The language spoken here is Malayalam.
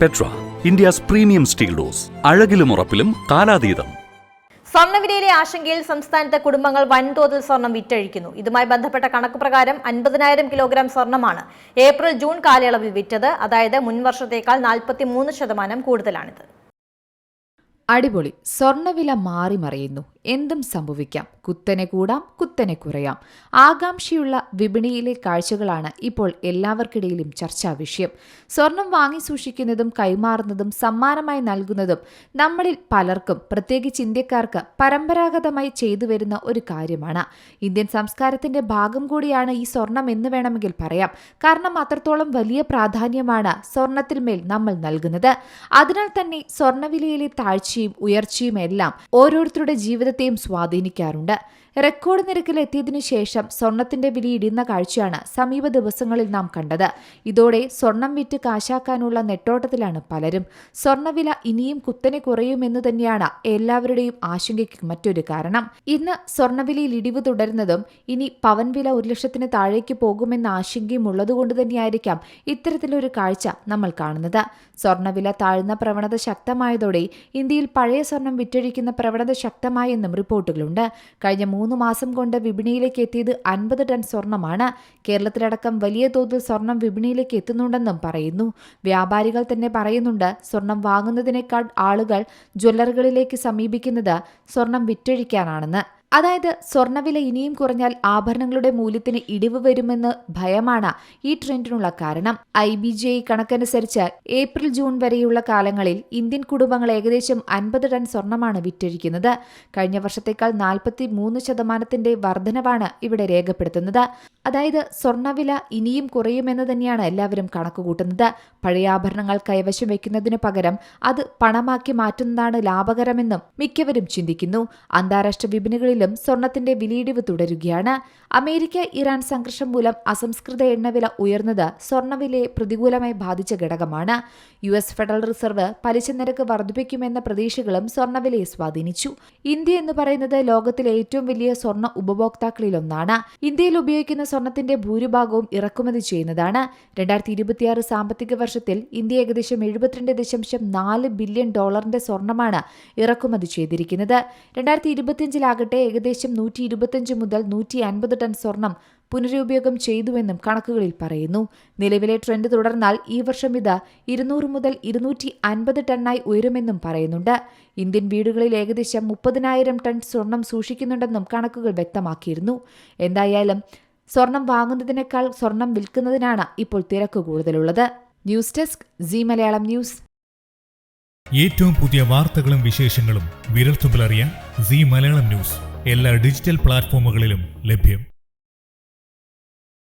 Petra, India's premium steel doors. അഴകിലും ഉറപ്പിലും കാലാതീതം. സ്വർണ്ണവിലയിലെ ആശങ്കയിൽ സംസ്ഥാനത്തെ കുടുംബങ്ങൾ വൻതോതിൽ സ്വർണം വിറ്റഴിക്കുന്നു. ഇതുമായി ബന്ധപ്പെട്ട കണക്ക് പ്രകാരം 50,000 കിലോഗ്രാം സ്വർണ്ണമാണ് ഏപ്രിൽ ജൂൺ കാലയളവിൽ വിറ്റത്. അതായത് മുൻവർഷത്തേക്കാൾ 43% കൂടുതലാണിത്. അടിപൊളി. സ്വർണ്ണവില മാറിമറിയുന്നു. എന്തും സംഭവിക്കാം. കുത്തനെ കൂടാം, കുത്തനെ കുറയാം. ആകാംക്ഷയുള്ള വിപണിയിലെ കാഴ്ചകളാണ് ഇപ്പോൾ എല്ലാവർക്കിടയിലും ചർച്ചാ വിഷയം. സ്വർണം വാങ്ങി സൂക്ഷിക്കുന്നതും കൈമാറുന്നതും സമ്മാനമായി നൽകുന്നതും നമ്മളിൽ പലർക്കും, പ്രത്യേകിച്ച് ഇന്ത്യക്കാർക്ക്, പരമ്പരാഗതമായി ചെയ്തു വരുന്ന ഒരു കാര്യമാണ്. ഇന്ത്യൻ സംസ്കാരത്തിന്റെ ഭാഗം കൂടിയാണ് ഈ സ്വർണം എന്ന് വേണമെങ്കിൽ പറയാം. കാരണം അത്രത്തോളം വലിയ പ്രാധാന്യമാണ് സ്വർണത്തിന്മേൽ നമ്മൾ നൽകുന്നത്. അതിനാൽ തന്നെ സ്വർണ്ണവിലയിലെ താഴ്ചയും ഉയർച്ചയും എല്ലാം ഓരോരുത്തരുടെ ജീവിതത്തെയും സ്വാധീനിക്കാറുണ്ട്. റെക്കോർഡ് നിരക്കിൽ എത്തിയതിനു ശേഷം സ്വർണത്തിന്റെ വില ഇടിയുന്ന കാഴ്ചയാണ് സമീപ ദിവസങ്ങളിൽ നാം കണ്ടത്. ഇതോടെ സ്വർണം വിറ്റ് കാശാക്കാനുള്ള നെട്ടോട്ടത്തിലാണ് പലരും. സ്വർണ്ണവില ഇനിയും കുത്തനെ കുറയുമെന്ന് തന്നെയാണ് എല്ലാവരുടെയും ആശങ്കയ്ക്ക് മറ്റൊരു കാരണം. ഇന്ന് സ്വർണ്ണവിലയിൽ ഇടിവ് തുടരുന്നതും ഇനി പവൻ വില 1,00,000 താഴേക്ക് പോകുമെന്ന ആശങ്കയും ഉള്ളതുകൊണ്ട് തന്നെയായിരിക്കാം ഇത്തരത്തിലൊരു കാഴ്ച നമ്മൾ കാണുന്നത്. സ്വർണ്ണവില താഴ്ന്ന പ്രവണത ശക്തമായതോടെ ഇന്ത്യയിൽ പഴയ സ്വർണം വിറ്റഴിക്കുന്ന പ്രവണത ശക്തമായെന്നും റിപ്പോർട്ടുകളുണ്ട്. കഴിഞ്ഞ 3 മാസം കൊണ്ട് വിപണിയിലേക്ക് എത്തിയത് 50 ടൺ സ്വർണമാണ്. കേരളത്തിലടക്കം വലിയ തോതിൽ സ്വർണം വിപണിയിലേക്ക് എത്തുന്നുണ്ടെന്നും പറയുന്നു. വ്യാപാരികൾ തന്നെ പറയുന്നുണ്ട്, സ്വർണം വാങ്ങുന്നതിനേക്കാൾ ആളുകൾ ജ്വല്ലറികളിലേക്ക് സമീപിക്കുന്നത് സ്വർണം വിറ്റഴിക്കാനാണെന്ന്. അതായത് സ്വർണ്ണവില ഇനിയും കുറഞ്ഞാൽ ആഭരണങ്ങളുടെ മൂല്യത്തിന് ഇടിവ് വരുമെന്ന് ഭയമാണ് ഈ ട്രെൻഡിനുള്ള കാരണം. IBJI കണക്കനുസരിച്ച് ഏപ്രിൽ ജൂൺ വരെയുള്ള കാലങ്ങളിൽ ഇന്ത്യൻ കുടുംബങ്ങൾ ഏകദേശം 50 ടൺ സ്വർണ്ണമാണ് വിറ്റഴിക്കുന്നത്. കഴിഞ്ഞ വർഷത്തേക്കാൾ 43% വർധനവാണ് ഇവിടെ രേഖപ്പെടുത്തുന്നത്. അതായത് സ്വർണ്ണവില ഇനിയും കുറയുമെന്ന് തന്നെയാണ് എല്ലാവരും കണക്കുകൂട്ടുന്നത്. പഴയ ആഭരണങ്ങൾ കൈവശം വയ്ക്കുന്നതിനു പകരം അത് പണമാക്കി മാറ്റുന്നതാണ് ലാഭകരമെന്നും മിക്കവരും ചിന്തിക്കുന്നു. അന്താരാഷ്ട്ര വിപണികളിൽ സ്വർണത്തിന്റെ വിലയിടിവ് തുടരുകയാണ്. അമേരിക്ക ഇറാൻ സംഘർഷം മൂലം അസംസ്കൃത എണ്ണവില ഉയർന്നത് സ്വർണ്ണവിലയെ പ്രതികൂലമായി ബാധിച്ച ഘടകമാണ്. US ഫെഡറൽ റിസർവ് പലിശ നിരക്ക് വർദ്ധിപ്പിക്കുമെന്ന പ്രതീക്ഷകളും സ്വർണ്ണവിലയെ സ്വാധീനിച്ചു. ഇന്ത്യ എന്ന് പറയുന്നത് ലോകത്തിലെ ഏറ്റവും വലിയ സ്വർണ്ണ ഉപഭോക്താക്കളിലൊന്നാണ്. ഇന്ത്യയിൽ ഉപയോഗിക്കുന്ന സ്വർണത്തിന്റെ ഭൂരിഭാഗവും ഇറക്കുമതി ചെയ്യുന്നതാണ്. 2026 സാമ്പത്തിക വർഷത്തിൽ ഇന്ത്യ ഏകദേശം $72.4 ബില്യൺ സ്വർണമാണ് ഇറക്കുമതി ചെയ്തിരിക്കുന്നത്. 2025 ഏകദേശം 125 മുതൽ 150 ടൺ സ്വർണം പുനരുപയോഗം ചെയ്തുവെന്നും കണക്കുകളിൽ പറയുന്നു. നിലവിലെ ട്രെൻഡ് തുടർന്നാൽ ഈ വർഷം ഇത് 200 മുതൽ 250 ടണ്ണായി ഉയരുമെന്നും പറയുന്നുണ്ട്. ഇന്ത്യൻ വീടുകളിൽ ഏകദേശം 30,000 ടൺ സ്വർണം സൂക്ഷിക്കുന്നുണ്ടെന്നും കണക്കുകൾ വ്യക്തമാക്കിയിരുന്നു. എന്തായാലും സ്വർണം വാങ്ങുന്നതിനേക്കാൾ സ്വർണം വിൽക്കുന്നതിനാണ് ഇപ്പോൾ തിരക്ക് കൂടുതലുള്ളത്. News desk Zee Malayalam news. ഏറ്റവും പുതിയ വാർത്തകളും വിശേഷങ്ങളും വിരൽത്തുമ്പിലറിയാൻ സീ മലയാളം ന്യൂസ് എല്ലാ ഡിജിറ്റൽ പ്ലാറ്റ്ഫോമുകളിലും ലഭ്യം.